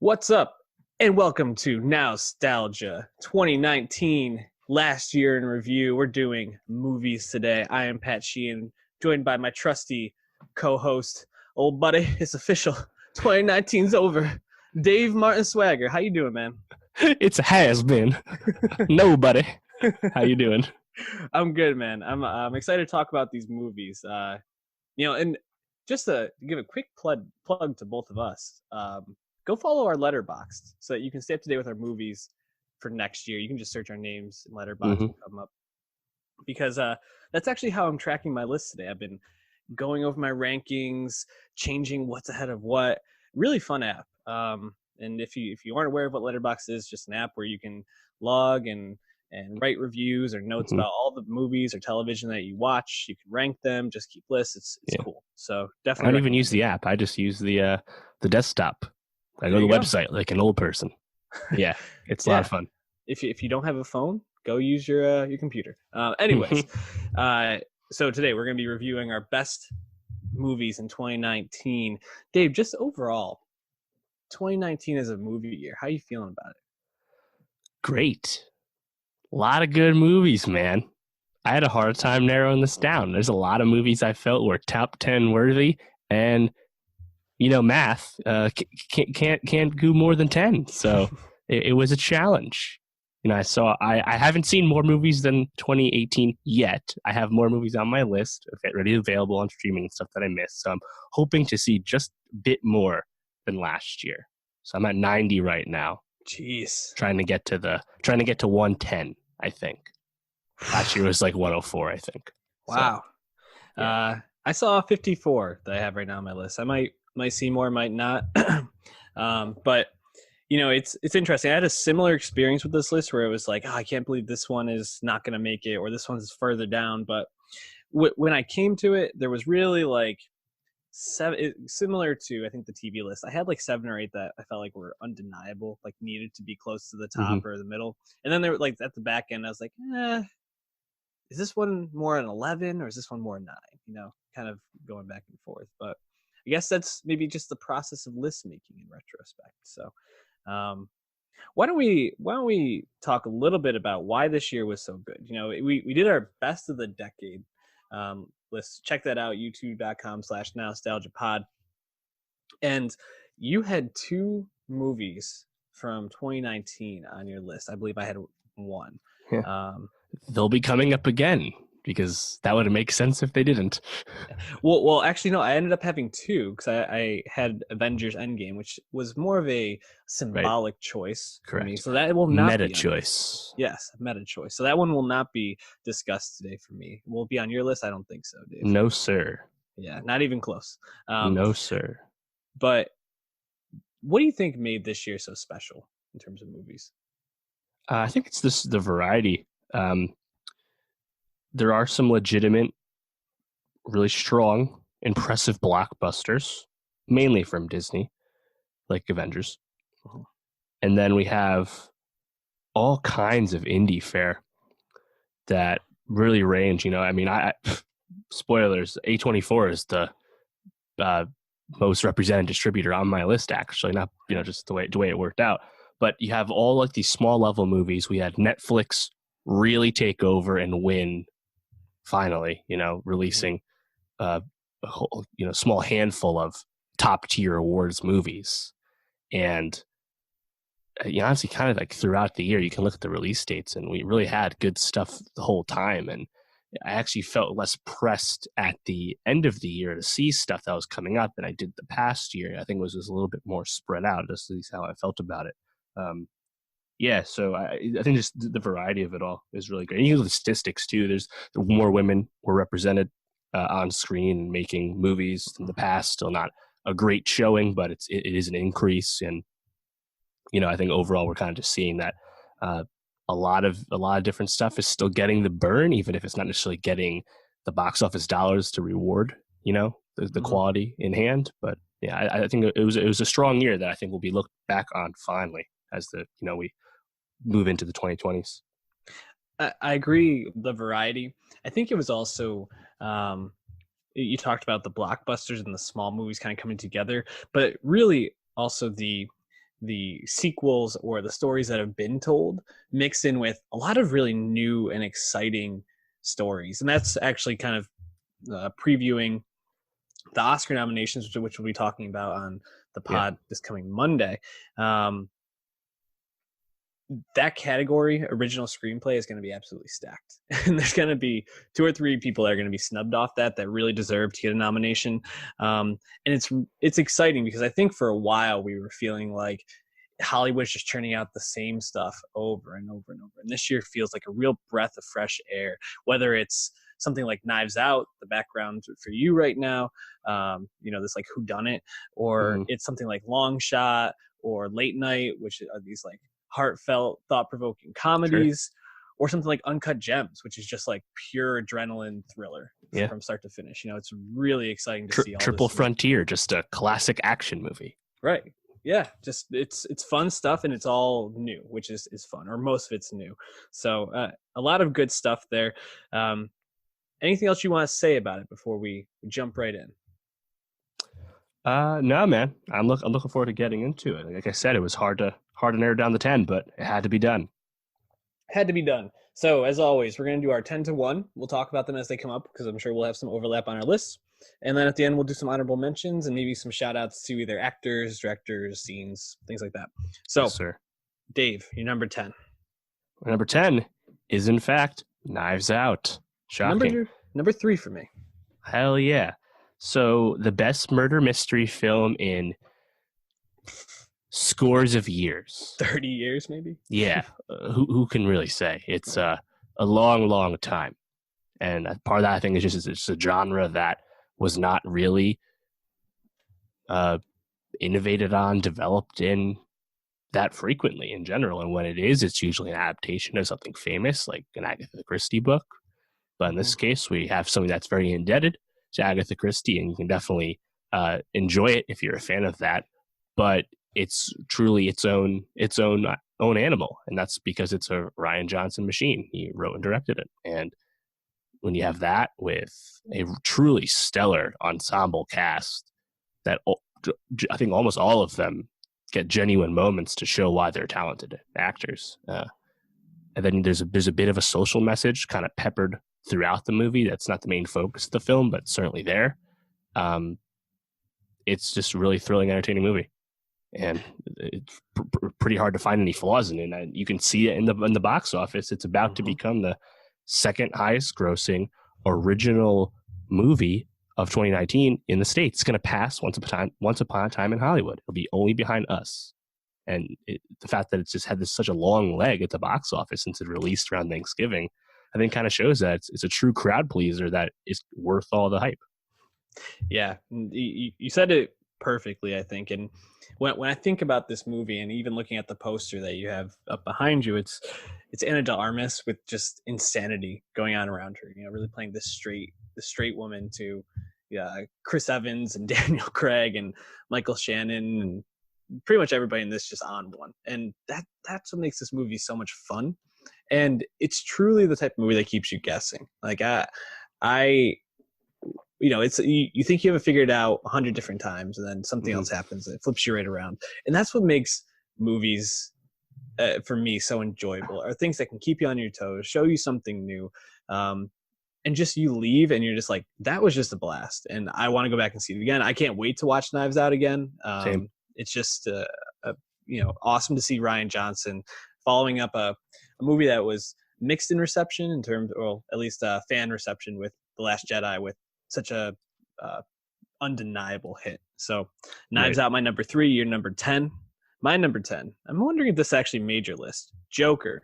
What's up? And welcome to Nowstalgia 2019, last year in review. We're doing movies today. I am Pat Sheehan, joined by my trusty co-host, old buddy. It's official. 2019's over. Dave Martin Swagger. How you doing, man? It's a has been. Nobody. How you doing? I'm good, man. I'm excited to talk about these movies. And just to give a quick plug to both of us. Go follow our Letterboxd so that you can stay up to date with our movies for next year. You can just search our names in Letterboxd will come up. Because that's actually how I'm tracking my list today. I've been going over my rankings, changing what's ahead of what. Really fun app. And if you aren't aware of what Letterboxd is, just an app where you can log and write reviews or notes about all the movies or television that you watch. You can rank them, just keep lists. It's cool. So definitely. I don't even use the app. I just use the desktop. I go to the website like an old person. Yeah, it's a lot of fun. If you don't have a phone, go use your computer. Anyways, so today we're going to be reviewing our best movies in 2019. Dave, just overall, 2019 is a movie year. How are you feeling about it? Great. A lot of good movies, man. I had a hard time narrowing this down. There's a lot of movies I felt were top 10 worthy, and math can't do more than 10. So it was a challenge. I haven't seen more movies than 2018 yet. I have more movies on my list, already available on streaming and stuff that I missed. So I'm hoping to see just a bit more than last year. So I'm at 90 right now. Jeez. Trying to get to 110, I think. Last year was like 104, I think. Wow. So, I saw 54 that I have right now on my list. I might see more, might not. But it's interesting. I had a similar experience with this list where it was like, I can't believe this one is not going to make it, or this one's further down. But when I came to it, there was really like similar to, I think, the TV list. I had like 7 or 8 that I felt like were undeniable, like needed to be close to the top or the middle. And then they were like at the back end, I was like, is this one more an 11 or is this one more 9? Kind of going back and forth. But I guess that's maybe just the process of list making in retrospect. So why don't we talk a little bit about why this year was so good? We did our best of the decade list. Check that out, youtube.com/nostalgiapod. And you had 2 movies from 2019 on your list. I believe I had 1. Yeah. They'll be coming up again, because that would make sense if they didn't. Well, actually, no. I ended up having 2 because I had Avengers Endgame, which was more of a symbolic choice for me. So that will not meta be choice. Yes, meta choice. So that one will not be discussed today for me. Will it be on your list? I don't think so, Dave. No, sir. Yeah, not even close. No, sir. But what do you think made this year so special in terms of movies? I think it's the variety. There are some legitimate, really strong, impressive blockbusters, mainly from Disney, like Avengers. And then we have all kinds of indie fare that really range. Spoilers, A24 is the most represented distributor on my list, actually, not just the way it worked out. But you have all like these small level movies. We had Netflix really take over and win, finally, releasing a whole, small handful of top tier awards movies. And honestly, kind of like throughout the year, you can look at the release dates, and we really had good stuff the whole time. And I actually felt less pressed at the end of the year to see stuff that was coming out than I did the past year. I think it was just a little bit more spread out, just at least how I felt about it. So I think just the variety of it all is really great. And you look at the statistics too. There's more women were represented on screen and making movies than the past. Still not a great showing, but it is an increase. And I think overall we're kind of just seeing that a lot of different stuff is still getting the burn, even if it's not necessarily getting the box office dollars to reward the quality in hand. But yeah, I think it was a strong year that I think will be looked back on finally as we move into the 2020s. I agree. The variety. I think it was also you talked about the blockbusters and the small movies kind of coming together, but really also the the sequels or the stories that have been told mixed in with a lot of really new and exciting stories. And that's actually kind of previewing the Oscar nominations, which we'll be talking about on the pod this coming Monday. That category, original screenplay, is going to be absolutely stacked. And there's going to be 2 or 3 people that are going to be snubbed off that really deserve to get a nomination. And it's exciting because I think for a while we were feeling like Hollywood's just churning out the same stuff over and over and over. And this year feels like a real breath of fresh air, whether it's something like Knives Out, the background for you right now, this like whodunit, or it's something like Long Shot or Late Night, which are these like heartfelt, thought-provoking comedies, or something like Uncut Gems, which is just like pure adrenaline thriller from start to finish. It's really exciting to see all Triple this Frontier, just a classic action movie. Right. Yeah, just it's fun stuff, and it's all new, which is fun, or most of it's new. So a lot of good stuff there. Anything else you want to say about it before we jump right in? No, man. I'm looking forward to getting into it. Like I said, it was hard to narrow down the 10, but it had to be done. Had to be done. So as always, we're going to do our 10 to 1. We'll talk about them as they come up because I'm sure we'll have some overlap on our list. And then at the end, we'll do some honorable mentions and maybe some shout outs to either actors, directors, scenes, things like that. So, yes, sir. Dave, your number 10. Number 10 is, in fact, Knives Out. Shocking. Number 3 for me. Hell yeah. So the best murder mystery film in scores of years. 30 years, maybe? Yeah. Who can really say? It's a long, long time. And part of that, I think, is just it's a genre that was not really innovated on, developed in that frequently in general. And when it is, it's usually an adaptation of something famous, like an Agatha Christie book. But in this case, we have something that's very indebted to Agatha Christie, and you can definitely enjoy it if you're a fan of that. But it's truly its own animal, and that's because it's a Rian Johnson machine. He wrote and directed it, and when you have that with a truly stellar ensemble cast, that I think almost all of them get genuine moments to show why they're talented actors. And then there's a bit of a social message kind of peppered throughout the movie. That's not the main focus of the film, but certainly there. It's just a really thrilling, entertaining movie, and it's pretty hard to find any flaws in it. And you can see it in the box office. It's about to become the second highest grossing original movie of 2019 in the States. It's going to pass Once Upon a Time in Hollywood. It'll be only behind Us. And the fact that it's just had such a long leg at the box office since it released around Thanksgiving, I think kind of shows that it's a true crowd pleaser that is worth all the hype. Yeah, you said it perfectly, I think. And when I think about this movie, and even looking at the poster that you have up behind you, it's Ana de Armas with just insanity going on around her. Really playing this straight woman to Chris Evans and Daniel Craig and Michael Shannon and pretty much everybody in this just on one. And that's what makes this movie so much fun. And it's truly the type of movie that keeps you guessing. Like it's you think you have it figured out 100 different times, and then something else happens and it flips you right around. And that's what makes movies for me so enjoyable, are things that can keep you on your toes, show you something new, and just you leave and you're just like, that was just a blast, and I want to go back and see it again. I can't wait to watch Knives Out again. Same. It's just awesome to see Rian Johnson following up a movie that was mixed in reception in terms, or at least fan reception, with The Last Jedi, with such a undeniable hit. So Knives Out, my number 3, your number 10. My number 10, I'm wondering if this actually made your list. Joker.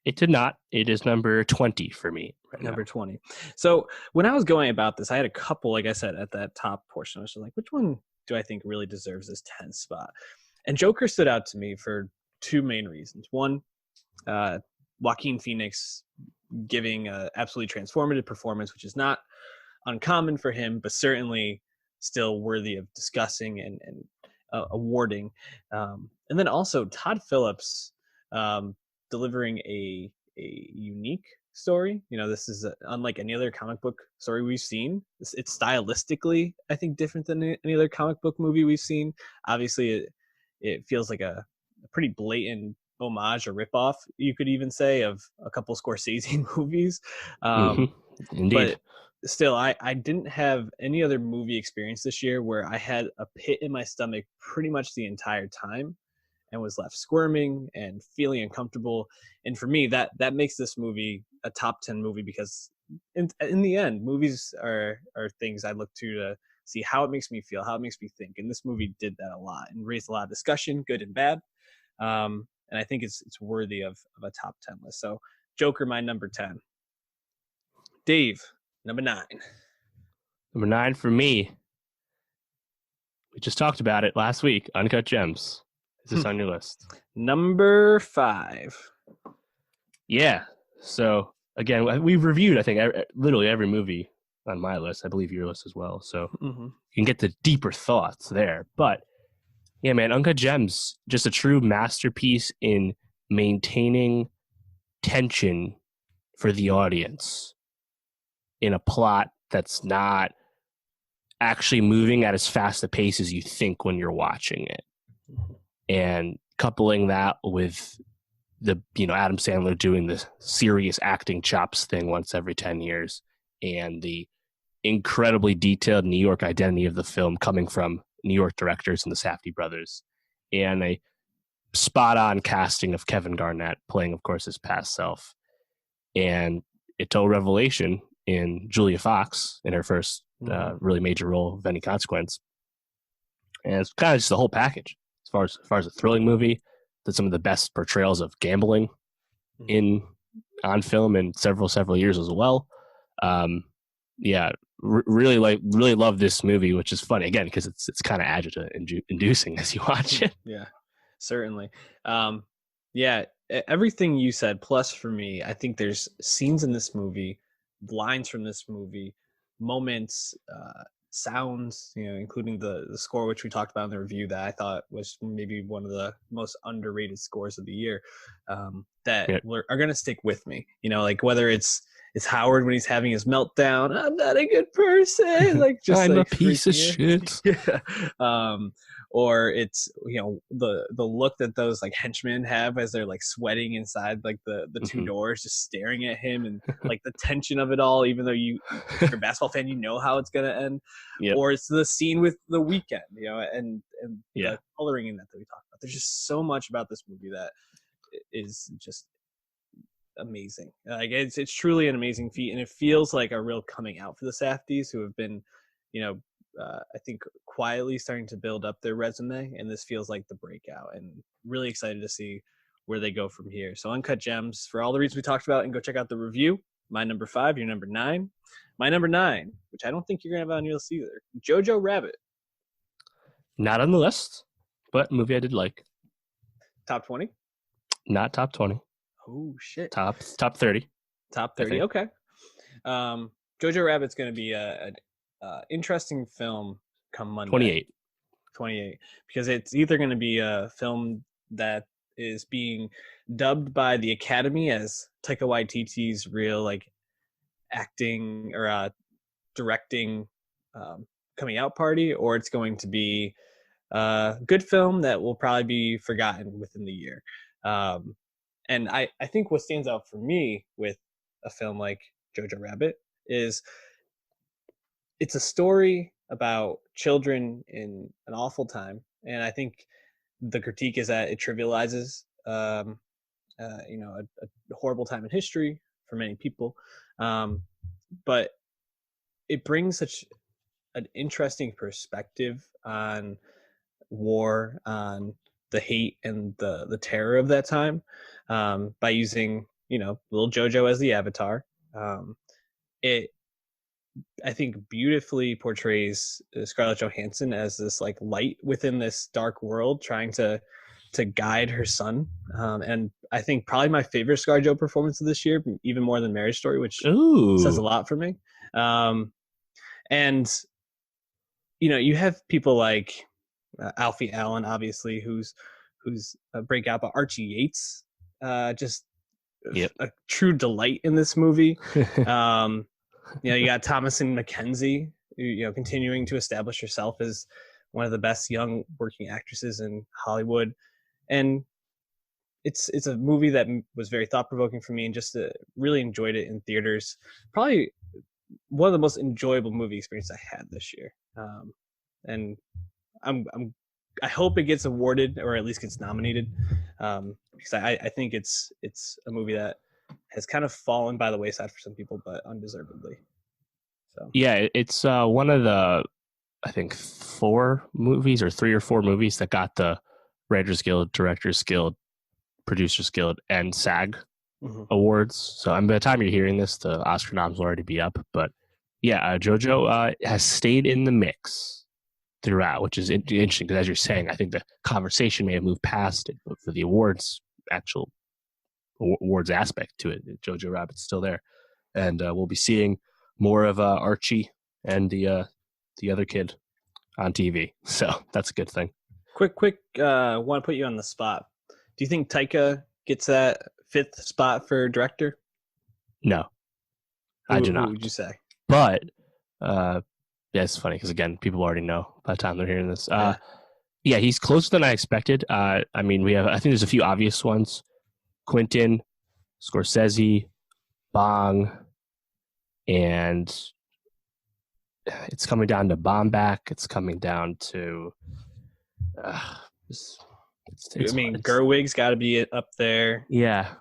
It did not. It is number 20 for me right Number now. 20. So when I was going about this, I had a couple, like I said, at that top portion. I was just like, which one do I think really deserves this 10th spot? And Joker stood out to me for 2 main reasons. One, Joaquin Phoenix giving an absolutely transformative performance, which is not uncommon for him, but certainly still worthy of discussing and awarding. And then also Todd Phillips delivering a unique story. This is unlike any other comic book story we've seen. It's stylistically, I think, different than any other comic book movie we've seen. Obviously, it feels like a pretty blatant homage or ripoff, you could even say, of a couple Scorsese movies. Hmm. But Indeed. still, I didn't have any other movie experience this year where I had a pit in my stomach pretty much the entire time and was left squirming and feeling uncomfortable. And for me, that makes this movie a top 10 movie, because in the end, movies are things I look to see how it makes me feel, how it makes me think. And this movie did that a lot and raised a lot of discussion, good and bad. And I think it's worthy of a top 10 list. So Joker, my number 10. Dave, number 9. Number 9 for me. We just talked about it last week. Uncut Gems. Is this on your list? Number 5. Yeah. So again, we've reviewed, I think, literally every movie on my list. I believe your list as well. So you can get the deeper thoughts there. But yeah, man, Uncut Gems, just a true masterpiece in maintaining tension for the audience in a plot that's not actually moving at as fast a pace as you think when you're watching it. And coupling that with the, Adam Sandler doing the serious acting chops thing once every 10 years, and the incredibly detailed New York identity of the film coming from New York directors and the Safdie brothers, and a spot-on casting of Kevin Garnett playing, of course, his past self, and a total revelation in Julia Fox in her first really major role of any consequence. And it's kind of just the whole package. As far as a thrilling movie, did some of the best portrayals of gambling on film in several years as well. Really love this movie, which is funny again because it's kind of agita inducing as you watch it. Yeah, certainly. Everything you said. Plus, for me, I think there's scenes in this movie, lines from this movie, moments, sounds, including the score, which we talked about in the review, that I thought was maybe one of the most underrated scores of the year, that are going to stick with me. Like whether it's Howard when he's having his meltdown, I'm not a good person, like just I'm like a piece of shit. Yeah. Or it's the look that those like henchmen have as they're like sweating inside like the two doors, just staring at him, and like the tension of it all, even though you're a basketball fan, how it's gonna end. Or it's the scene with the weekend, and the coloring in that we talked about. There's just so much about this movie that is just amazing. Like it's truly an amazing feat, and it feels like a real coming out for the Safdies, who have been I think quietly starting to build up their resume, and this feels like the breakout, and really excited to see where they go from here. So Uncut Gems, for all the reasons we talked about, and go check out the review. My number 5, your number 9. My number 9, which I don't think you're gonna have on your list either, Jojo Rabbit. Not on the list, but movie I did like. Top 20? Not top 20. Oh shit. Top 30. Top 30. Okay. Jojo Rabbit's gonna be a interesting film come Monday. 28, because it's either going to be a film that is being dubbed by the Academy as Taika Waititi's real like acting or directing coming out party, or it's going to be a good film that will probably be forgotten within the year. And I think what stands out for me with a film like Jojo Rabbit is it's a story about children in an awful time, and I think the critique is that it trivializes, a horrible time in history for many people, but it brings such an interesting perspective on war, on the hate and the terror of that time, by using little Jojo as the avatar. It, I think, beautifully portrays Scarlett Johansson as this like light within this dark world, trying to guide her son. And I think probably my favorite ScarJo performance of this year, even more than Marriage Story, which says a lot for me. And you have people like Alfie Allen, obviously, who's a breakout, but Archie Yates, just a true delight in this movie. You got Thomasin McKenzie, continuing to establish herself as one of the best young working actresses in Hollywood, and it's a movie that was very thought provoking for me, and just really enjoyed it in theaters. Probably one of the most enjoyable movie experiences I had this year. And I hope it gets awarded or at least gets nominated, because I think it's a movie that has kind of fallen by the wayside for some people, but undeservedly. So Yeah, it's one of the, I think, 4 movies or 3 or 4 movies that got the Writers Guild, Directors Guild, Producers Guild, and SAG awards. So by the time you're hearing this, the Oscar noms will already be up. But yeah, JoJo has stayed in the mix throughout, which is interesting because, as you're saying, I think the conversation may have moved past it, but for the actual awards aspect to it, Jojo Rabbit's still there, and we'll be seeing more of Archie and the other kid on TV. So that's a good thing. Quick, want to put you on the spot. Do you think Taika gets that 5th spot for director? No, I do not. Who would you say? But yeah, it's funny because, again, people already know by the time they're hearing this. Yeah, he's closer than I expected. I mean, I think there's a few obvious ones: Quentin, Scorsese, Bong, and it's coming down to Baumbach. It's coming down to. Gerwig's got to be up there. Yeah,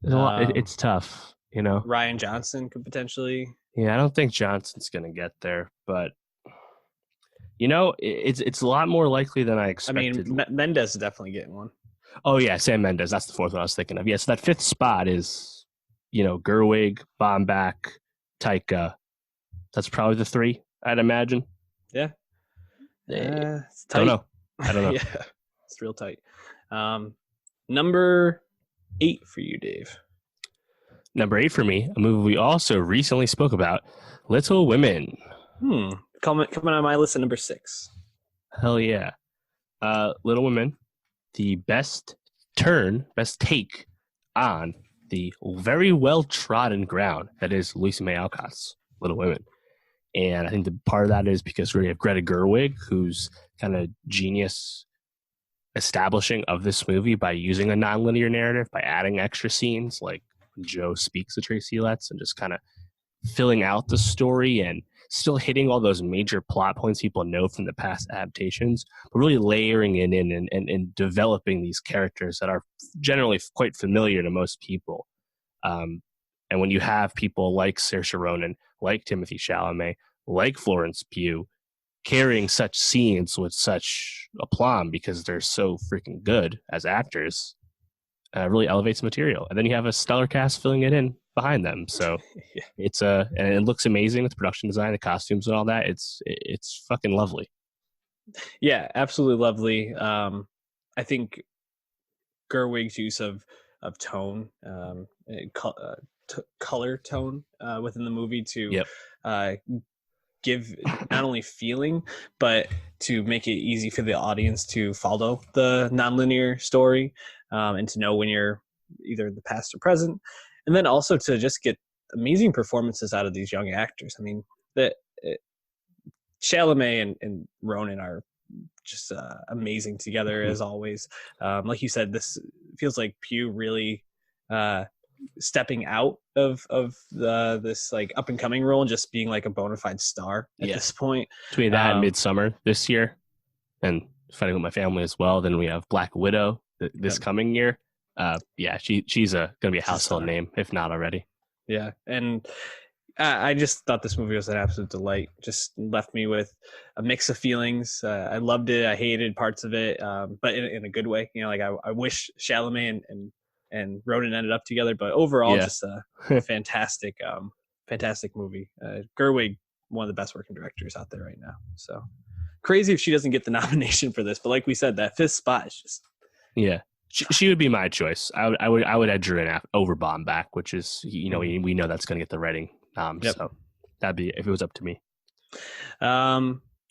it's tough, you know. Ryan Johnson could potentially. Yeah, I don't think Johnson's going to get there, but you know, it's a lot more likely than I expected. I mean, Mendes is definitely getting one. Oh yeah, Sam Mendes. That's the 4th one I was thinking of. Yeah, so that 5th spot is, you know, Gerwig, Baumbach, Taika. That's probably the 3, I'd imagine. Yeah. It's tight. I don't know. Yeah, it's real tight. Number 8 for you, Dave. Number 8 for me, a movie we also recently spoke about, Little Women. Coming on my list at number 6. Hell yeah. Little Women, the best take on the very well-trodden ground that is Louisa May Alcott's Little Women. And I think the part of that is because we have Greta Gerwig, who's kind of genius establishing of this movie by using a nonlinear narrative, by adding extra scenes like Joe speaks to Tracy Letts and just kind of filling out the story and still hitting all those major plot points people know from the past adaptations, but really layering it in and developing these characters that are generally quite familiar to most people. And when you have people like Saoirse Ronan, like Timothée Chalamet, like Florence Pugh, carrying such scenes with such aplomb because they're so freaking good as actors, really elevates material. And then you have a stellar cast filling it in behind them. So yeah. And it looks amazing with the production design, the costumes and all that. It's fucking lovely. Yeah, absolutely lovely. I think Gerwig's use of tone, color tone within the movie to give not only feeling, but to make it easy for the audience to follow the nonlinear story, and to know when you're either the past or present, and then also to just get amazing performances out of these young actors. I mean, Chalamet and Ronan are just amazing together as always. Like you said, this feels like Pugh really stepping out of this like up and coming role and just being like a bona fide star at this point. Between that and Midsummer this year, and Fighting with My Family as well, then we have Black Widow this coming year. She's gonna be a household name if not already. Yeah, and I just thought this movie was an absolute delight. Just left me with a mix of feelings. I loved it. I hated parts of it, but in a good way. You know, like I wish Chalamet and Ronan ended up together, but overall, just a fantastic movie. Gerwig, one of the best working directors out there right now. So crazy if she doesn't get the nomination for this, but like we said, that 5th spot is just She would be my choice. I would edge her in over Baumbach, which is, you know, we know that's going to get the writing. So that'd be if it was up to me.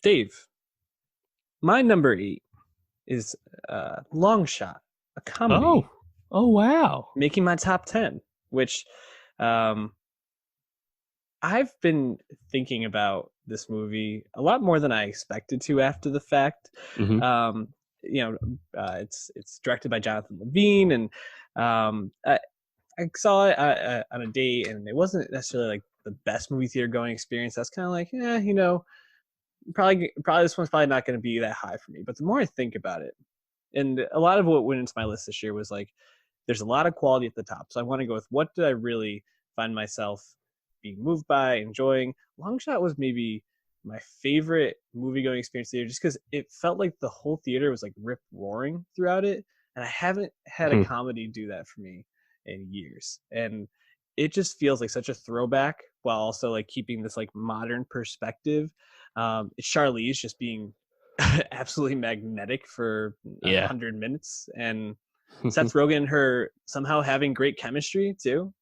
Dave, my number 8 is Long Shot, a comedy. Oh wow! Making my top 10, which I've been thinking about this movie a lot more than I expected to after the fact. Hmm. Um, it's directed by Jonathan Levine, and I saw it on a date, and it wasn't necessarily like the best movie theater going experience. That's kind of like, probably this one's probably not going to be that high for me. But the more I think about it, and a lot of what went into my list this year was like, there's a lot of quality at the top. So I want to go with what did I really find myself being moved by, enjoying. Long Shot was maybe my favorite movie going experience theater, just because it felt like the whole theater was like rip roaring throughout it, and I haven't had a comedy do that for me in years, and it just feels like such a throwback while also like keeping this like modern perspective. It's Charlize just being absolutely magnetic for a Yeah. 100 minutes, and Seth Rogen and her somehow having great chemistry too.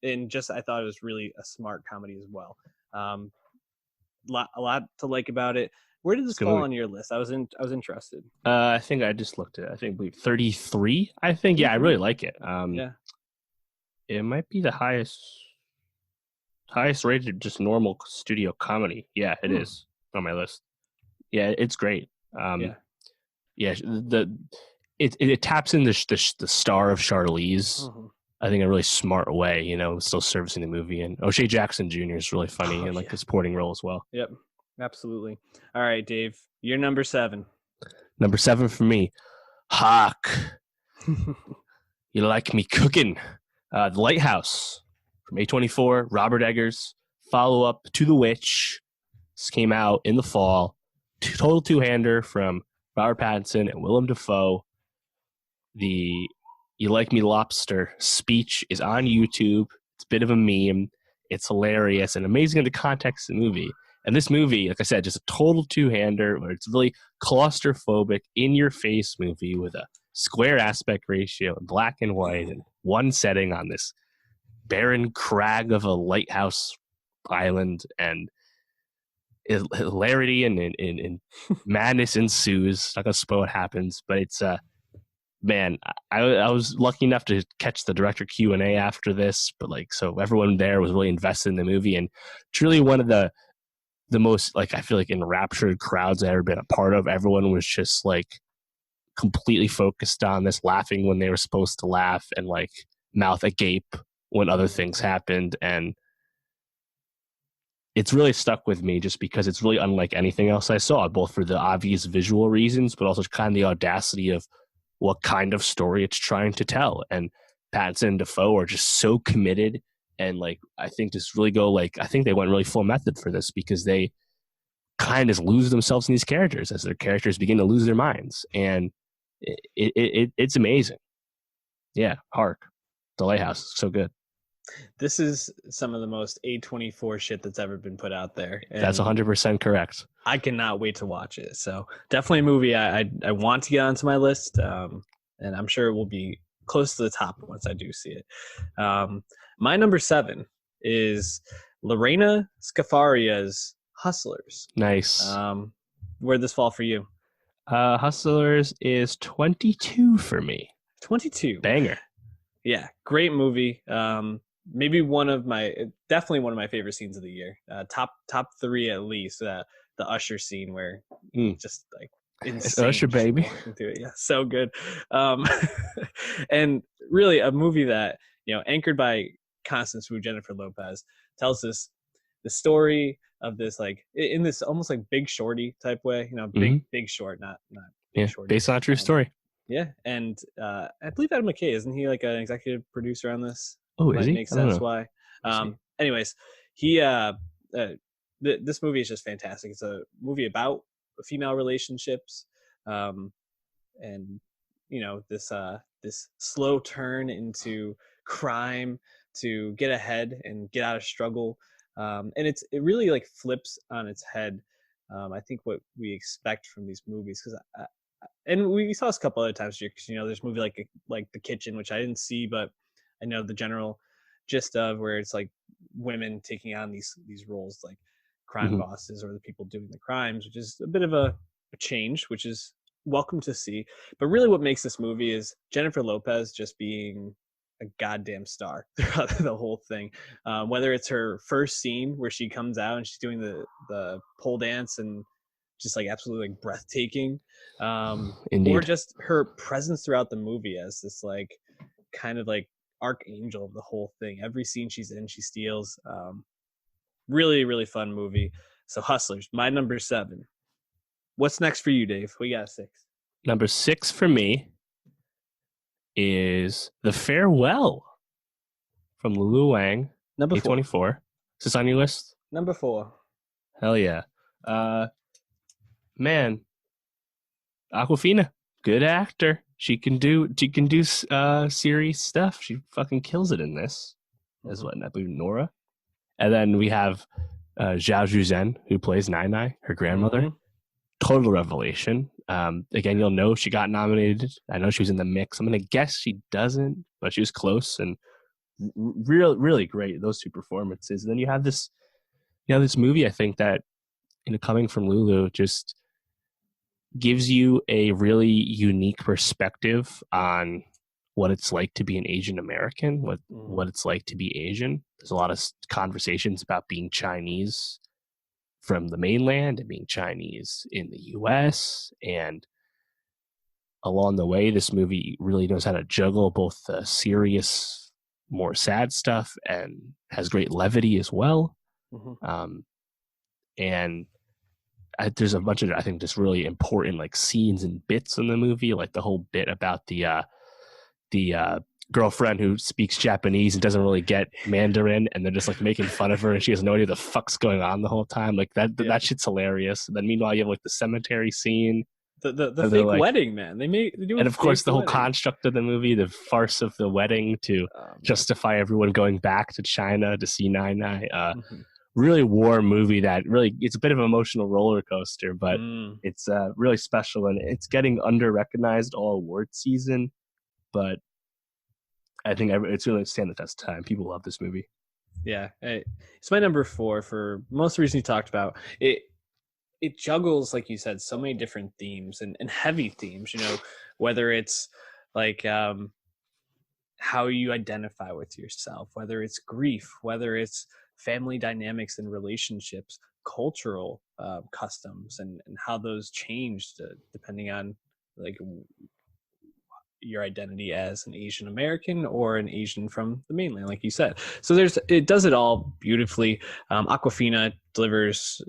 And just I thought it was really a smart comedy as well. Um, a lot to like about it. Where did this fall movie. on your list? I was interested. I think I just looked at it. I think 33. I think, yeah, I really like it. Yeah. It might be the highest rated just normal studio comedy. Yeah, it is on my list. Yeah, it's great. Yeah, it taps in the star of Charlize. I think in a really smart way, still servicing the movie. And O'Shea Jackson Jr. is really funny and like the supporting role as well. Yep, absolutely. All right, Dave, you're number 7. Number 7 for me, Hawk. You like me cooking? The Lighthouse from A24, Robert Eggers, follow up to The Witch. This came out in the fall. Total two-hander from Robert Pattinson and Willem Dafoe. The You Like Me Lobster speech is on YouTube. It's a bit of a meme. It's hilarious and amazing in the context of the movie. And this movie, like I said, just a total two-hander where it's really claustrophobic, in-your-face movie with a square aspect ratio and black and white and one setting on this barren crag of a lighthouse island, and hilarity and madness ensues. Not gonna spoil what happens, but it's man, I was lucky enough to catch the director Q&A after this, but like, so everyone there was really invested in the movie, and truly one of the most, like, I feel like enraptured crowds I've ever been a part of. Everyone was just like completely focused on this, laughing when they were supposed to laugh and like mouth agape when other things happened. And it's really stuck with me just because it's really unlike anything else I saw, both for the obvious visual reasons, but also kind of the audacity of what kind of story it's trying to tell. And Pattinson and Dafoe are just so committed. And like, I think just really I think they went really full method for this, because they kind of lose themselves in these characters as their characters begin to lose their minds. And it's amazing. Yeah. Hark. The Lighthouse. So good. This is some of the most A24 shit that's ever been put out there. That's 100% correct. I cannot wait to watch it. So definitely a movie I want to get onto my list. And I'm sure it will be close to the top once I do see it. My number 7 is Lorena Scafaria's Hustlers. Nice. Where'd this fall for you? Hustlers is 22 for me. 22. Banger. Yeah, great movie. Maybe definitely one of my favorite scenes of the year. Top 3 at least. The Usher scene where just like insane. Usher baby. It. Yeah, so good. And really a movie that, anchored by Constance Wu, Jennifer Lopez, tells us the story of this, like in this almost like Big Shorty type way. Big Short, not Big Shorty. Based on a true story. Yeah, and I believe Adam McKay, isn't he like an executive producer on this? Oh, is he? Makes sense why. Anyways, he this movie is just fantastic. It's a movie about female relationships, and this slow turn into crime to get ahead and get out of struggle, and it really like flips on its head. I think what we expect from these movies, because and we saw this a couple other times here, because there's a movie like The Kitchen, which I didn't see, but I know the general gist of, where it's like women taking on these roles like crime bosses or the people doing the crimes, which is a bit of a change, which is welcome to see. But really what makes this movie is Jennifer Lopez just being a goddamn star throughout the whole thing. Whether it's her first scene where she comes out and she's doing the pole dance and just like absolutely like breathtaking, or Indeed. just her presence throughout the movie as this like kind of like archangel of the whole thing. Every scene she's in, she steals. Really, really fun movie. So Hustlers, my number 7. What's next for you, Dave? We got 6. Number 6 for me is The Farewell from Lulu Wang, Number 4. A24. Is this on your list? Number 4. Hell yeah. Man, Aquafina, good actor. She can do serious stuff. She fucking kills it in this. As what, I believe Nora. And then we have Zhao Zhuzhen, who plays Nai Nai, her grandmother. Mm-hmm. Total revelation. Again, you'll know she got nominated. I know she was in the mix. I'm gonna guess she doesn't, but she was close and really great. Those 2 performances. And then you have this movie. I think that coming from Lulu just gives you a really unique perspective on what it's like to be an Asian American, what it's like to be Asian. There's a lot of conversations about being Chinese from the mainland and being Chinese in the US. And along the way, this movie really knows how to juggle both the serious, more sad stuff and has great levity as well. Mm-hmm. And there's a bunch of, I think, just really important like scenes and bits in the movie, like the whole bit about the girlfriend who speaks Japanese and doesn't really get Mandarin, and they're just like making fun of her, and she has no idea the fuck's going on the whole time. Like that shit's hilarious. And then meanwhile, you have like the cemetery scene, the fake like, wedding, man. They do, and of course the whole construct of the movie, the farce of the wedding to justify everyone going back to China to see Nai Nai. Really warm movie that really, it's a bit of an emotional roller coaster, but it's really special, and it's getting under recognized all award season. But I think it's really stand the test of time. People love this movie. Yeah, it's my number 4 for most of the reasons you talked about. It juggles, like you said, so many different themes and heavy themes. Whether it's like how you identify with yourself, whether it's grief, whether it's family dynamics and relationships, cultural customs, and how those changed depending on like your identity as an Asian American or an Asian from the mainland, like you said. So it does it all beautifully. Awkwafina delivers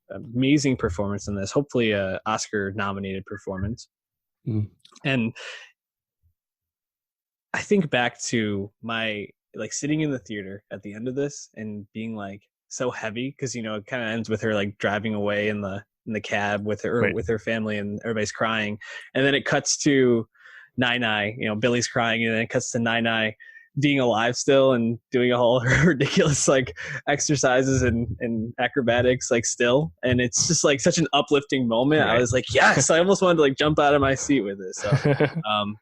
amazing performance in this, hopefully a Oscar nominated performance. And I think back to my like sitting in the theater at the end of this and being like so heavy, because it kind of ends with her like driving away in the cab with her family, and everybody's crying, and then it cuts to Nai Nai, Billy's crying, and then it cuts to Nai Nai being alive still and doing a whole ridiculous like exercises and acrobatics like still, and it's just like such an uplifting moment. Right. I was like, yes, I almost wanted to like jump out of my seat with this. So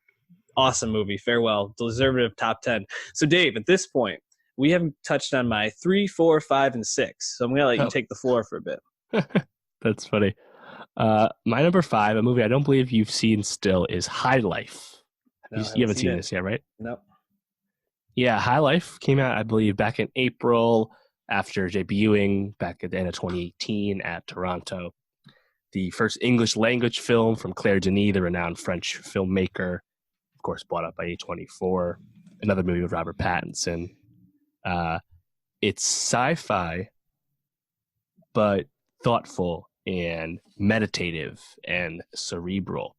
awesome movie. Farewell, deserving of top 10. So Dave, at this point we haven't touched on my 3, 4, 5, and 6, so I'm gonna let you take the floor for a bit. That's funny. My number 5, a movie I don't believe you've seen still, is High Life. No, you haven't seen this yet, right? Nope. Yeah, High Life came out, I believe, back in April after debuting back at the end of 2018 at Toronto. The first English language film from Claire Denis, the renowned French filmmaker, of course, bought up by A24. Another movie with Robert Pattinson. It's sci-fi, but thoughtful and meditative and cerebral.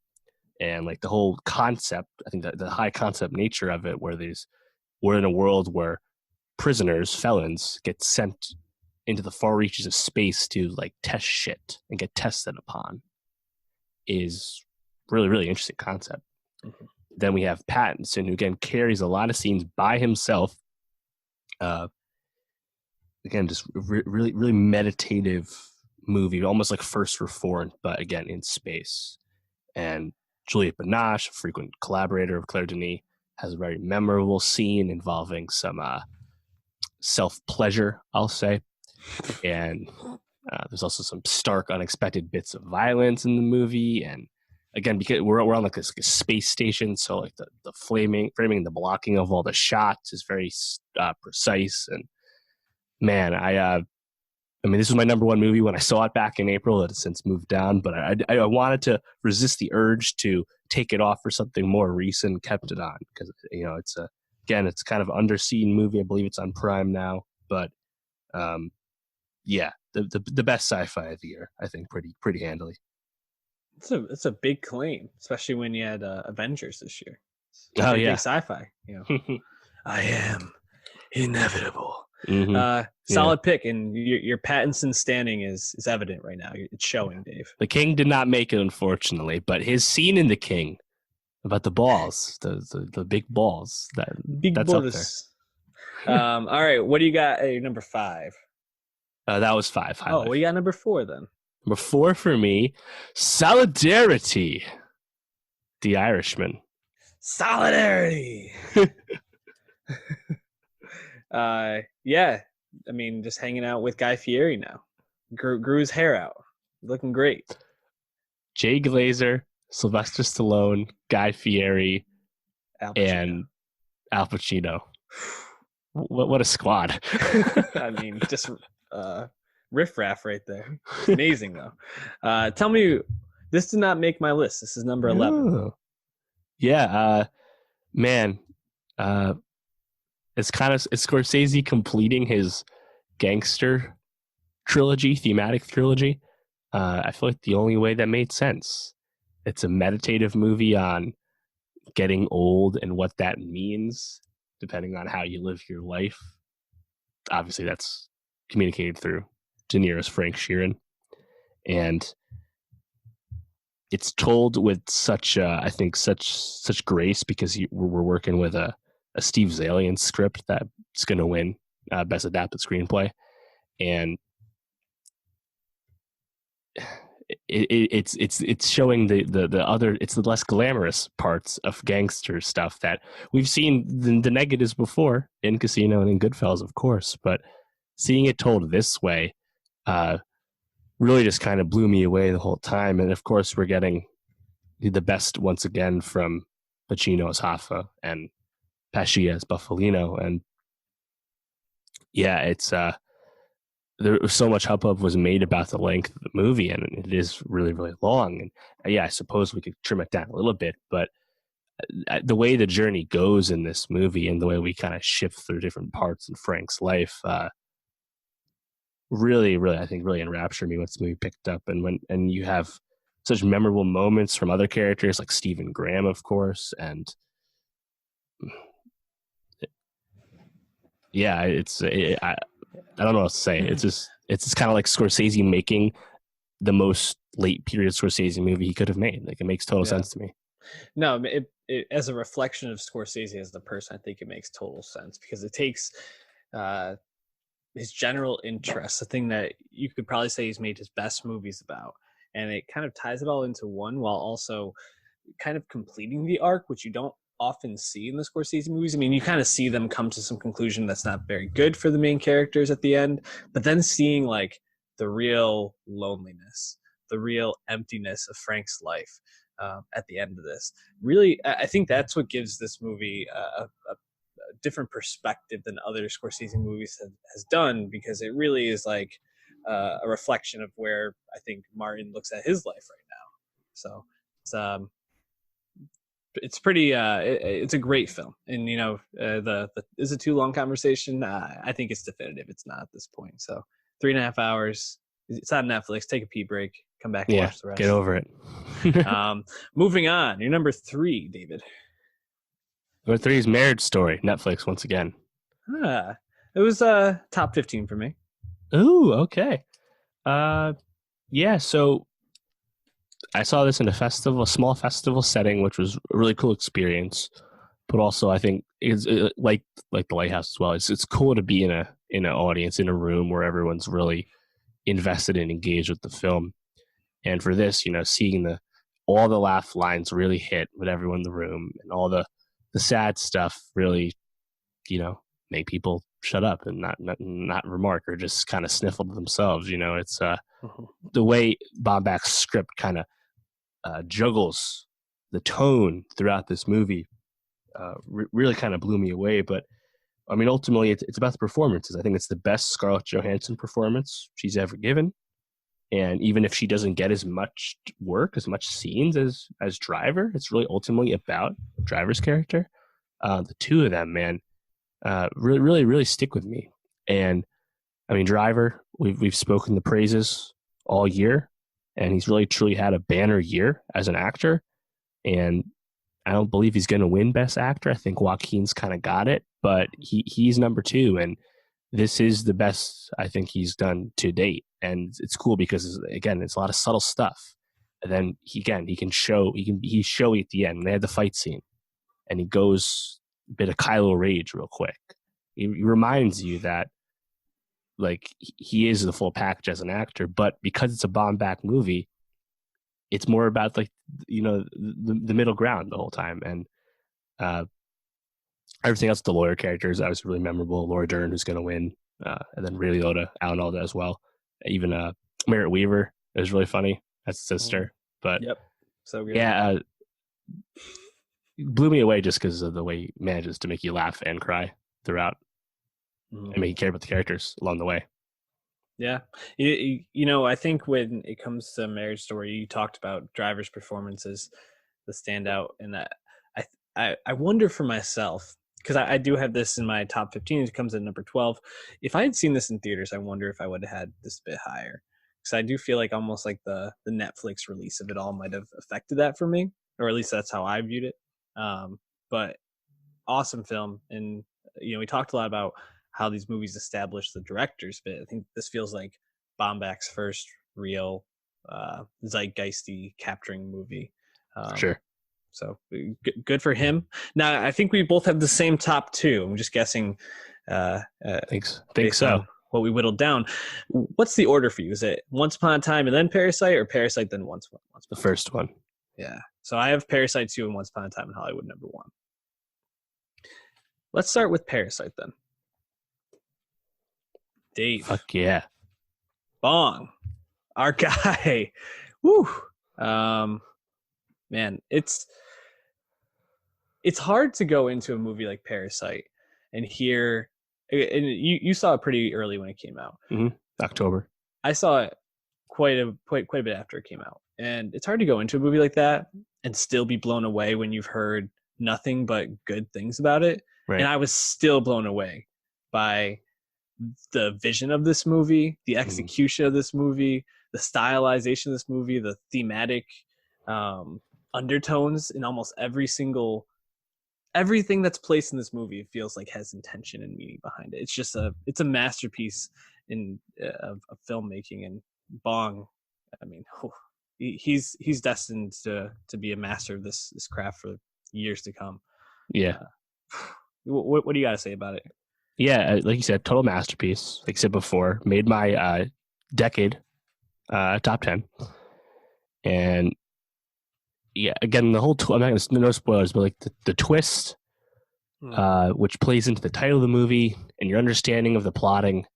And like the whole concept, I think that the high concept nature of it, where we're in a world where prisoners, felons, get sent into the far reaches of space to like test shit and get tested upon, is really, really interesting concept. Mm-hmm. Then we have Pattinson, who again carries a lot of scenes by himself. Again, just really, really meditative movie, almost like First Reformed, but again in space. And Juliette Binoche, a frequent collaborator of Claire Denis, has a very memorable scene involving some self-pleasure, I'll say. And there's also some stark, unexpected bits of violence in the movie. And again, because we're on like this space station, so like the framing, the blocking of all the shots is very precise. And man, I mean, this was my number one movie when I saw it back in April. It has since moved down, but I wanted to resist the urge to take it off for something more recent, kept it on because it's it's kind of underseen movie. I believe it's on Prime now, but yeah, the best sci-fi of the year, I think, pretty handily. It's a big claim, especially when you had Avengers this year. Oh yeah, big sci-fi. I am inevitable. Mm-hmm. Solid pick, and your Pattinson standing is evident right now. It's showing, Dave. The King did not make it, unfortunately, but his scene in The King about the balls, the big balls, that's balls. Up there. All right, what do you got at your number 5? That was 5. Oh, what do you got number 4 then? Number 4 for me, Solidarity, The Irishman. Solidarity. Yeah, I mean, just hanging out with Guy Fieri now. Grew his hair out, looking great. Jay Glazer, Sylvester Stallone, Guy Fieri, and Al Pacino. What a squad! I mean, just riffraff right there. Amazing though. Tell me, this did not make my list. This is number 11. Ooh. Yeah, man. It's Scorsese completing his gangster thematic trilogy. I feel like the only way that made sense. It's a meditative movie on getting old and what that means, depending on how you live your life. Obviously, that's communicated through De Niro's Frank Sheeran. And it's told with such grace because we're working with a Steve Zalian script that's going to win Best Adapted Screenplay, and it's showing the other, it's the less glamorous parts of gangster stuff that we've seen the negatives before in Casino and in Goodfellas, of course, but seeing it told this way really just kind of blew me away the whole time. And of course, we're getting the best once again from Pacino as Hoffa and Pesci as Buffalino, and yeah, it's there was so much hubbub was made about the length of the movie, and it is really, really long. And yeah, I suppose we could trim it down a little bit, but the way the journey goes in this movie and the way we kind of shift through different parts in Frank's life, really, really, I think, really enraptured me once the movie picked up. And you have such memorable moments from other characters like Stephen Graham, of course, and yeah, I don't know what to say. It's just kind of like Scorsese making the most late period Scorsese movie he could have made. Like, it makes total sense to me. No, it as a reflection of Scorsese as the person, I think it makes total sense because it takes his general interest, the thing that you could probably say he's made his best movies about, and it kind of ties it all into one while also kind of completing the arc, which you don't often see in the Scorsese movies. I mean, you kind of see them come to some conclusion that's not very good for the main characters at the end, but then seeing like the real loneliness, the real emptiness of Frank's life at the end of this, really, I think that's what gives this movie a different perspective than other Scorsese movies has done, because it really is like a reflection of where I think Martin looks at his life right now. So it's pretty it's a great film. And the is it too long conversation? I think it's definitive it's not at this point. So 3.5 hours, it's on Netflix. Take a pee break, come back and watch the rest. Get over it. Moving on, your number 3, David. Number 3 is Marriage Story, Netflix once again. It was top 15 for me. Ooh, okay. Yeah, so I saw this in a small festival setting, which was a really cool experience. But also, I think it's like the Lighthouse as well. It's cool to be in an audience, in a room where everyone's really invested and engaged with the film. And for this, seeing all the laugh lines really hit with everyone in the room, and all the sad stuff really, make people shut up and not remark or just kind of sniffle to themselves. It's the way Bob Bach's script kind of juggles the tone throughout this movie really kind of blew me away. But I mean, ultimately, it's about the performances. I think it's the best Scarlett Johansson performance she's ever given. And even if she doesn't get as much work, as much scenes as Driver, it's really ultimately about Driver's character. The two of them, man, really, really, really stick with me. And I mean, Driver, we've spoken the praises all year, and he's really truly had a banner year as an actor. And I don't believe he's going to win Best Actor. I think Joaquin's kind of got it, but he's number two, and this is the best I think he's done to date. And it's cool because again, it's a lot of subtle stuff. And then he's showy at the end. They had the fight scene, and he goes a bit of Kylo rage real quick. He reminds you that like he is the full package as an actor, but because it's a bomb back movie, it's more about like, you know, the middle ground the whole time. And everything else, the lawyer characters, that was really memorable. Laura Dern, who's going to win, and then Ray Liotta, Alan Alda as well. Even Merritt Weaver is really funny. That's his sister. But yep, so good. Yeah, it blew me away just because of the way he manages to make you laugh and cry throughout, and make you care about the characters along the way. Yeah. You know, I think when it comes to Marriage Story, you talked about Driver's performances, the standout. And I wonder for myself, because I do have this in my top 15. It comes at number 12. If I had seen this in theaters, I wonder if I would have had this a bit higher. Because I do feel like almost like the Netflix release of it all might have affected that for me, or at least that's how I viewed it. But awesome film. And, you know, we talked a lot about how these movies establish the directors, but I think this feels like Baumbach's first real zeitgeisty capturing movie. Sure. So good for him. Now, I think we both have the same top two. I'm just guessing. Think so. What we whittled down. What's the order for you? Is it Once Upon a Time and then Parasite, or Parasite then Once Upon a Time? The first one. Yeah. So I have Parasite 2 and Once Upon a Time in Hollywood number 1. Let's start with Parasite then. Dave. Fuck yeah. Bong. Our guy. Woo. Man, it's hard to go into a movie like Parasite and hear, and you saw it pretty early when it came out. Mm-hmm. October. I saw it quite a bit after it came out. And it's hard to go into a movie like that and still be blown away when you've heard nothing but good things about it. Right. And I was still blown away by the vision of this movie, the execution of this movie, the stylization of this movie, the thematic undertones in almost everything that's placed in this movie. It feels like has intention and meaning behind it. It's a masterpiece of filmmaking. And Bong, I mean, he's destined to be a master of this craft for years to come. Yeah. What do you got to say about it? Yeah, like you said, total masterpiece. Like I said before, made my decade top 10. And yeah, again, the whole I'm not going to no spoilers, but like the twist, which plays into the title of the movie and your understanding of the plotting.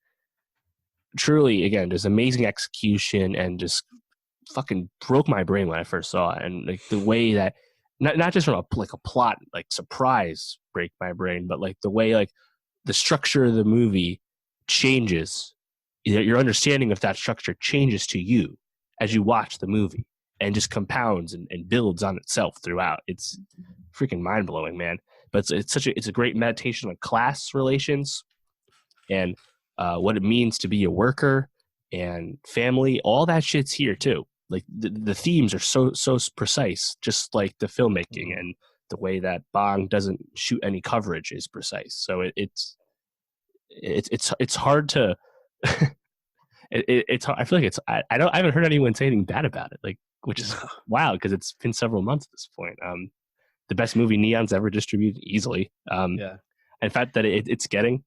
Truly, again, just amazing execution and just fucking broke my brain when I first saw it. And like the way that not just from a plot like surprise break my brain, but like the way like the structure of the movie changes. Your understanding of that structure changes to you as you watch the movie and just compounds and builds on itself throughout. It's freaking mind blowing, man. But it's a great meditation on class relations and what it means to be a worker and family. All that shit's here too. Like the themes are so precise, just like the filmmaking and the way that Bong doesn't shoot any coverage is precise. So it's hard to. It's I feel like I haven't heard anyone say anything bad about it, like, which is wild because it's been several months at this point. The best movie Neon's ever distributed easily. Yeah. In fact, that it's getting.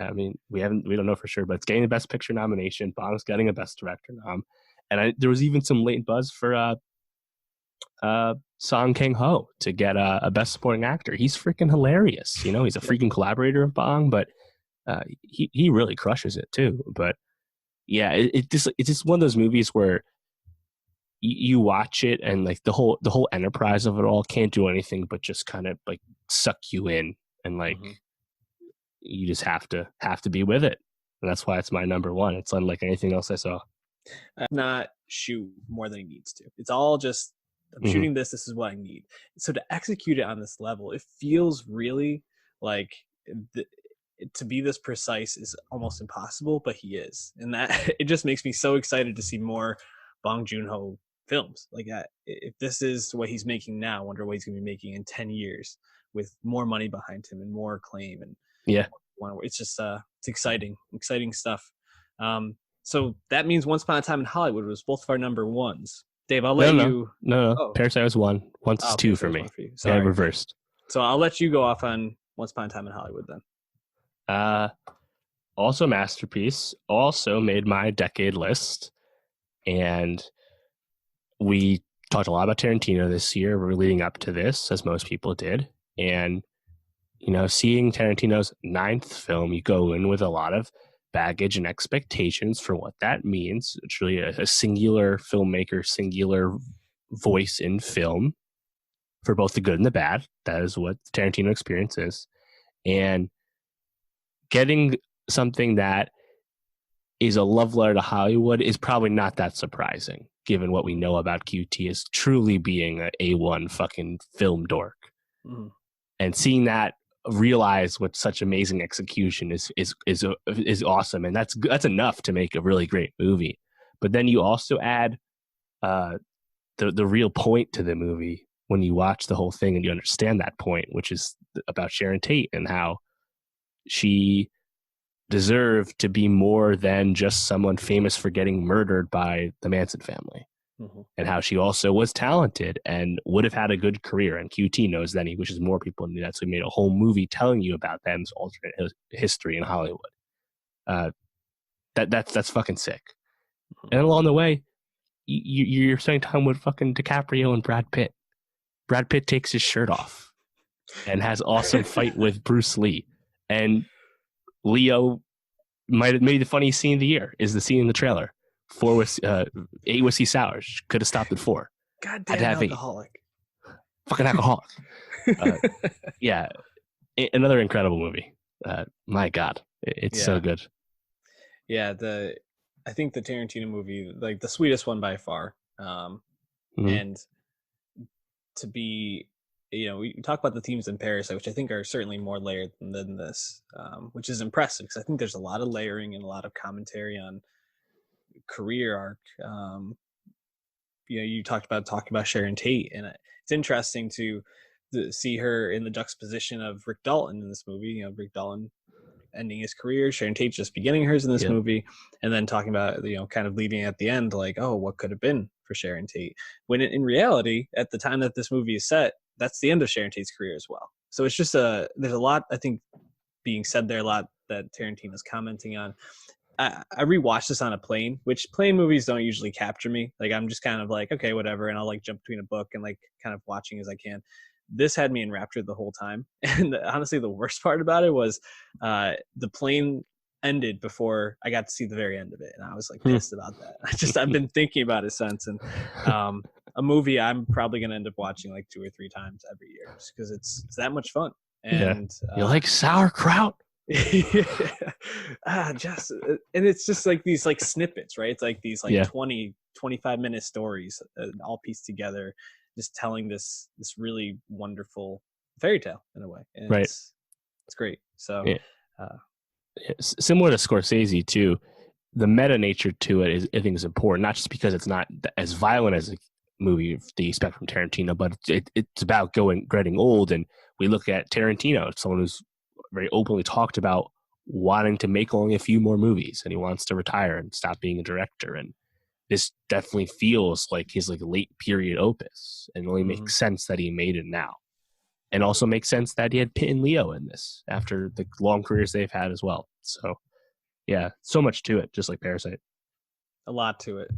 I mean, we don't know for sure, but it's getting the Best Picture nomination. Bong's getting a Best Director nom, and there was even some late buzz for Song Kang-ho to get a Best Supporting Actor. He's freaking hilarious. You know, he's a freaking collaborator of Bong, but he really crushes it too. But yeah, it's just one of those movies where you watch it, and like the whole enterprise of it all can't do anything but just kind of like suck you in, and like you just have to be with it. And that's why it's my number one. It's unlike anything else I saw. Not shoot more than he needs to. It's all just, I'm shooting this is what I need. So to execute it on this level, it feels really like to be this precise is almost impossible, but he is. And that it just makes me so excited to see more Bong Joon-ho films like that. If this is what he's making now, I wonder what he's going to be making in 10 years with more money behind him and more acclaim. And it's just it's exciting stuff. So that means Once Upon a Time in Hollywood was both of our number ones. Dave, I'll let you. No. Oh. Parasite was one. Once is two for me. Sorry, reversed. So I'll let you go off on Once Upon a Time in Hollywood then. Also masterpiece. Also made my decade list, and we talked a lot about Tarantino this year. We're leading up to this, as most people did, and seeing Tarantino's 9th film, you go in with a lot of baggage and expectations for what that means. It's really a singular filmmaker, singular voice in film for both the good and the bad. That is what the Tarantino experience is. And getting something that is a love letter to Hollywood is probably not that surprising, given what we know about QT as truly being an A1 fucking film dork. And seeing that realize what such amazing execution is awesome, and that's enough to make a really great movie. But then you also add the real point to the movie when you watch the whole thing and you understand that point, which is about Sharon Tate and how she deserved to be more than just someone famous for getting murdered by the Manson family. And how she also was talented and would have had a good career. And QT knows that, he wishes more people knew that. So he made a whole movie telling you about them's alternate history in Hollywood. That's fucking sick. And along the way, you're spending time with fucking DiCaprio and Brad Pitt. Brad Pitt takes his shirt off and has awesome fight with Bruce Lee. And Leo might have made the funniest scene of the year is the scene in the trailer. 8 whiskey sours. Could have stopped at 4. Goddamn alcoholic. Fucking alcoholic. Another incredible movie. My God, it's so good. Yeah, I think the Tarantino movie, like the sweetest one by far. And to be, we talk about the themes in Parasite, which I think are certainly more layered than this, which is impressive because I think there's a lot of layering and a lot of commentary on career arc. You talked about Sharon Tate, and it's interesting to see her in the juxtaposition of Rick Dalton in this movie. Rick Dalton ending his career, Sharon Tate just beginning hers in this movie, and then talking about kind of leaving at the end like, oh, what could have been for Sharon Tate, when in reality at the time that this movie is set, that's the end of Sharon Tate's career as well. So it's just there's a lot I think being said there, a lot that Tarantino's commenting on. I rewatched this on a plane, which plane movies don't usually capture me. Like I'm just kind of like, okay, whatever. And I'll like jump between a book and like kind of watching as I can. This had me enraptured the whole time. And honestly, the worst part about it was the plane ended before I got to see the very end of it. And I was like pissed about that. I've been thinking about it since. And a movie I'm probably going to end up watching like 2 or 3 times every year just because it's that much fun. And you like sauerkraut? And it's just like these like snippets, right? It's like these like 20-25 minute stories all pieced together, just telling this really wonderful fairy tale in a way. And it's great. So similar to Scorsese too, the meta nature to it is, I think, is important, not just because it's not as violent as a movie that you expect from Tarantino, but it's about getting old. And we look at Tarantino, someone who's very openly talked about wanting to make only a few more movies, and he wants to retire and stop being a director. And this definitely feels like his like late period opus, and it only makes sense that he made it now, and also makes sense that he had Pitt and Leo in this after the long careers they've had as well. So so much to it, just like Parasite. A lot to it.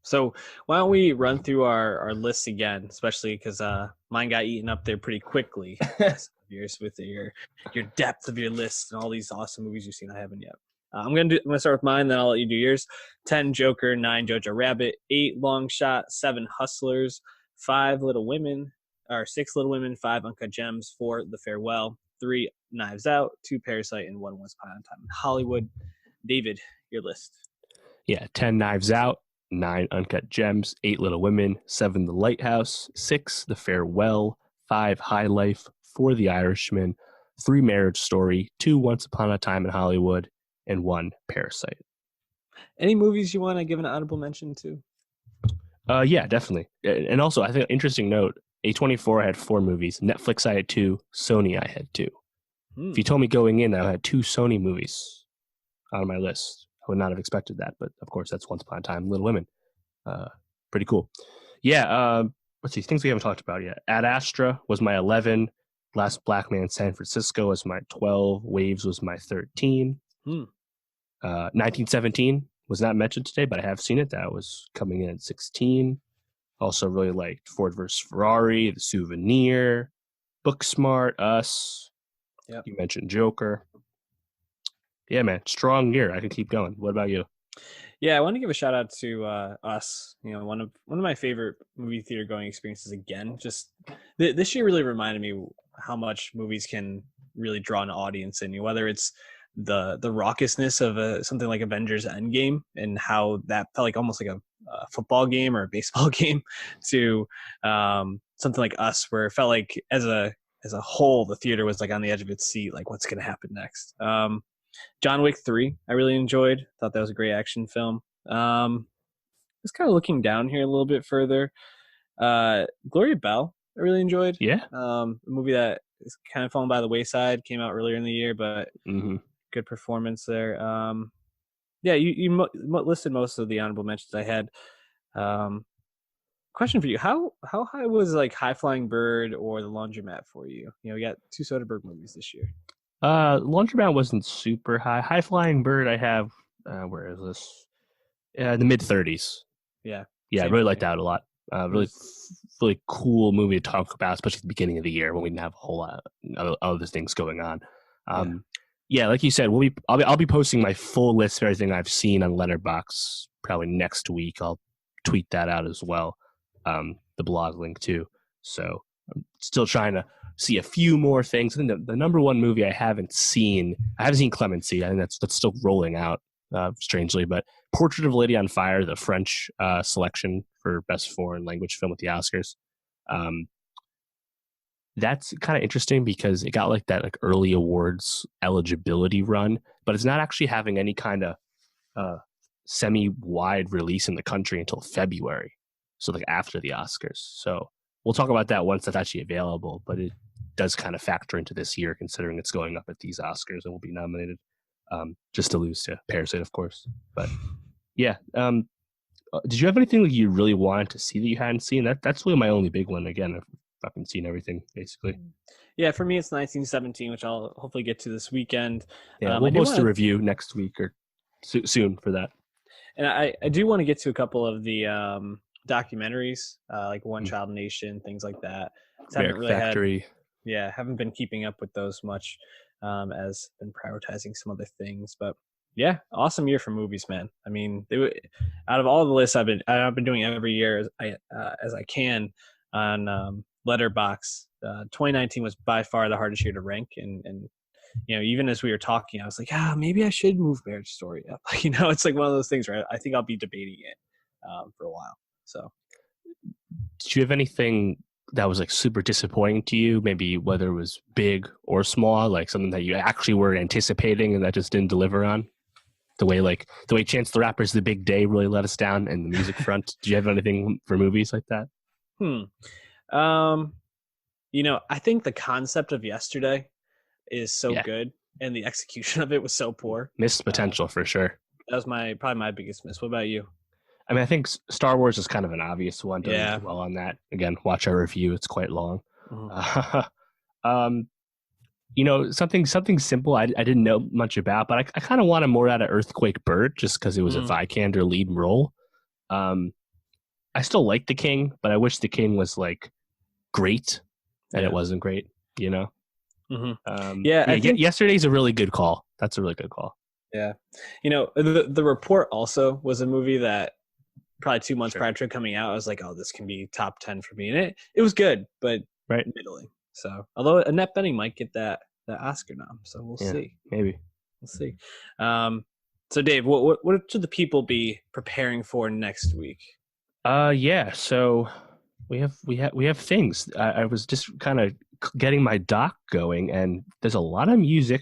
So why don't we run through our lists again, especially because mine got eaten up there pretty quickly. Yours with your depth of your list and all these awesome movies you've seen. I haven't yet. I'm gonna start with mine, then I'll let you do yours. 10 Joker, 9 Jojo Rabbit, 8 Long Shot, 7 Hustlers, 5 Little Women, or 6 Little Women, 5 Uncut Gems, 4 The Farewell, 3 Knives Out, 2 Parasite, and 1 Once Upon a Time in Hollywood. David, your list. Yeah, 10 Knives Out, 9 Uncut Gems, 8 Little Women, 7 The Lighthouse, 6 The Farewell, 5 High Life, 4 The Irishman, 3 Marriage Story, 2 Once Upon a Time in Hollywood, and 1 Parasite. Any movies you want to give an honorable mention to? Yeah, definitely. And also, I think interesting note, A24 had 4 movies. Netflix I had 2. Sony I had 2. If you told me going in that I had 2 Sony movies on my list, I would not have expected that. But of course, that's Once Upon a Time, Little Women. Pretty cool. Yeah, let's see, things we haven't talked about yet. Ad Astra was my 11. Last Black Man San Francisco was my 12. Waves was my 13. 1917 was not mentioned today, but I have seen it. That was coming in at 16. Also really liked Ford vs. Ferrari, The Souvenir, Booksmart, Us. Yep. You mentioned Joker. Yeah, man, strong year. I could keep going. What about you? Yeah, I want to give a shout out to Us. You know, one of my favorite movie theater going experiences. Again, just this year really reminded me how much movies can really draw an audience in you. Whether it's the raucousness of something like Avengers Endgame and how that felt like almost like a football game or a baseball game, to something like Us, where it felt like as a whole the theater was like on the edge of its seat, like what's going to happen next. John Wick 3, I really enjoyed. Thought that was a great action film. Just kind of looking down here a little bit further. Gloria Bell, I really enjoyed. Yeah. A movie that is kind of fallen by the wayside, came out earlier in the year, but good performance there. Yeah, you listed most of the honorable mentions I had. Question for you: How high was like High Flying Bird or The Laundromat for you? You know, we got 2 Soderbergh movies this year. Laundromat wasn't super high. High Flying Bird, I have. Where is this? The mid 30s. Yeah. I really liked that a lot. Really cool movie to talk about, especially at the beginning of the year when we didn't have a whole lot of other things going on. Yeah, like you said, I'll be posting my full list of everything I've seen on Letterboxd probably next week. I'll tweet that out as well, the blog link too. So I'm still trying to see a few more things. I think the number one movie I haven't seen Clemency. I think that's still rolling out, strangely. But Portrait of a Lady on Fire, the French selection for Best Foreign Language Film at the Oscars. That's kind of interesting because it got like that like early awards eligibility run, but it's not actually having any kind of semi-wide release in the country until February. So like after the Oscars. So we'll talk about that once that's actually available, but it does kind of factor into this year considering it's going up at these Oscars and will be nominated, just to lose to Parasite, of course. But yeah. Did you have anything that you really wanted to see that you hadn't seen? That's really my only big one. Again, I've fucking seen everything basically. Yeah, for me it's 1917, which I'll hopefully get to this weekend. Yeah, we'll post a review next week or soon for that. And I do want to get to a couple of the documentaries, like One Child Nation, things like that. Factory. Haven't been keeping up with those much, as been prioritizing some other things. But yeah, awesome year for movies, man. I mean, out of all the lists I've been doing every year as I can on Letterboxd. 2019 was by far the hardest year to rank, and you know, even as we were talking, I was like, maybe I should move Marriage Story up. You know, it's like one of those things where I think I'll be debating it for a while. So, did you have anything that was like super disappointing to you? Maybe whether it was big or small, like something that you actually were anticipating and that just didn't deliver on. The way Chance the Rapper's The Big Day really let us down, and the music front. Do you have anything for movies like that? You know, I think the concept of Yesterday is so good, and the execution of it was so poor. Missed potential for sure. That was probably my biggest miss. What about you? I mean, I think Star Wars is kind of an obvious one. Doesn't do well on that. Again, watch our review; it's quite long. You know, something simple I didn't know much about, but I kind of wanted more out of Earthquake Bird just because it was a Vikander lead role. I still like The King, but I wish The King was like great, and it wasn't great. You know. Yeah, Yesterday's a really good call. That's a really good call. Yeah. You know, the report also was a movie that probably 2 months Sure. prior to coming out, I was like, oh, this can be top 10 for me. And it was good, but Right. middling. So, although Annette Bening might get that Oscar nom, so we'll Yeah. see. Maybe. We'll see. So Dave, what should the people be preparing for next week? Yeah. So we have things. I was just kind of getting my doc going, and there's a lot of music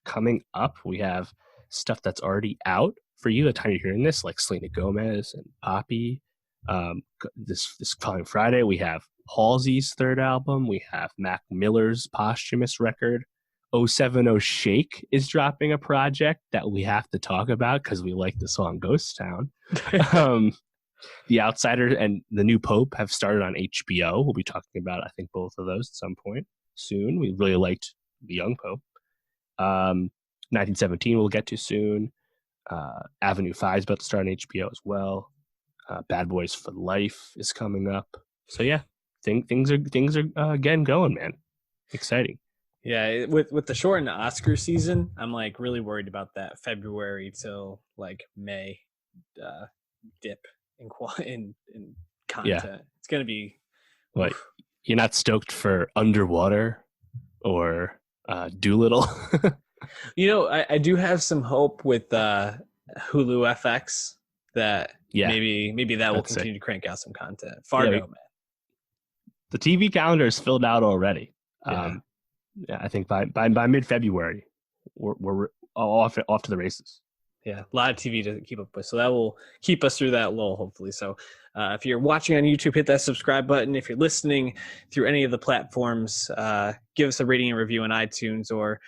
coming up. We have stuff that's already out for you. The time you're hearing this, like Selena Gomez and Poppy. This coming Friday, we have Halsey's third album. We have Mac Miller's posthumous record. 070 Shake is dropping a project that we have to talk about because we like the song Ghost Town. um, The Outsider and The New Pope have started on HBO. We'll be talking about, I think, both of those at some point soon. We really liked The Young Pope. 1917 we'll get to soon. Avenue 5 is about to start on HBO as well. Bad Boys for Life is coming up. So yeah, things are again going, man. Exciting. Yeah, with the shortened Oscar season, I'm like really worried about that February till like May dip in content. Yeah. It's gonna be. What, you're not stoked for Underwater or Doolittle? You know, I do have some hope with Hulu FX that Yeah, maybe that will that's continue to crank out some content. Fargo, man. The TV calendar is filled out already. Yeah. Yeah, I think by mid-February, we're off to the races. Yeah, a lot of TV to keep up with. So that will keep us through that lull, hopefully. So if you're watching on YouTube, hit that subscribe button. If you're listening through any of the platforms, give us a rating and review on iTunes or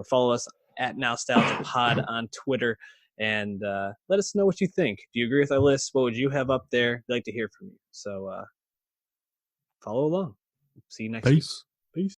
follow us at Nowstalgia Pod on Twitter. And let us know what you think. Do you agree with our list? What would you have up there? We'd like to hear from you. So follow along. See you next week. Peace.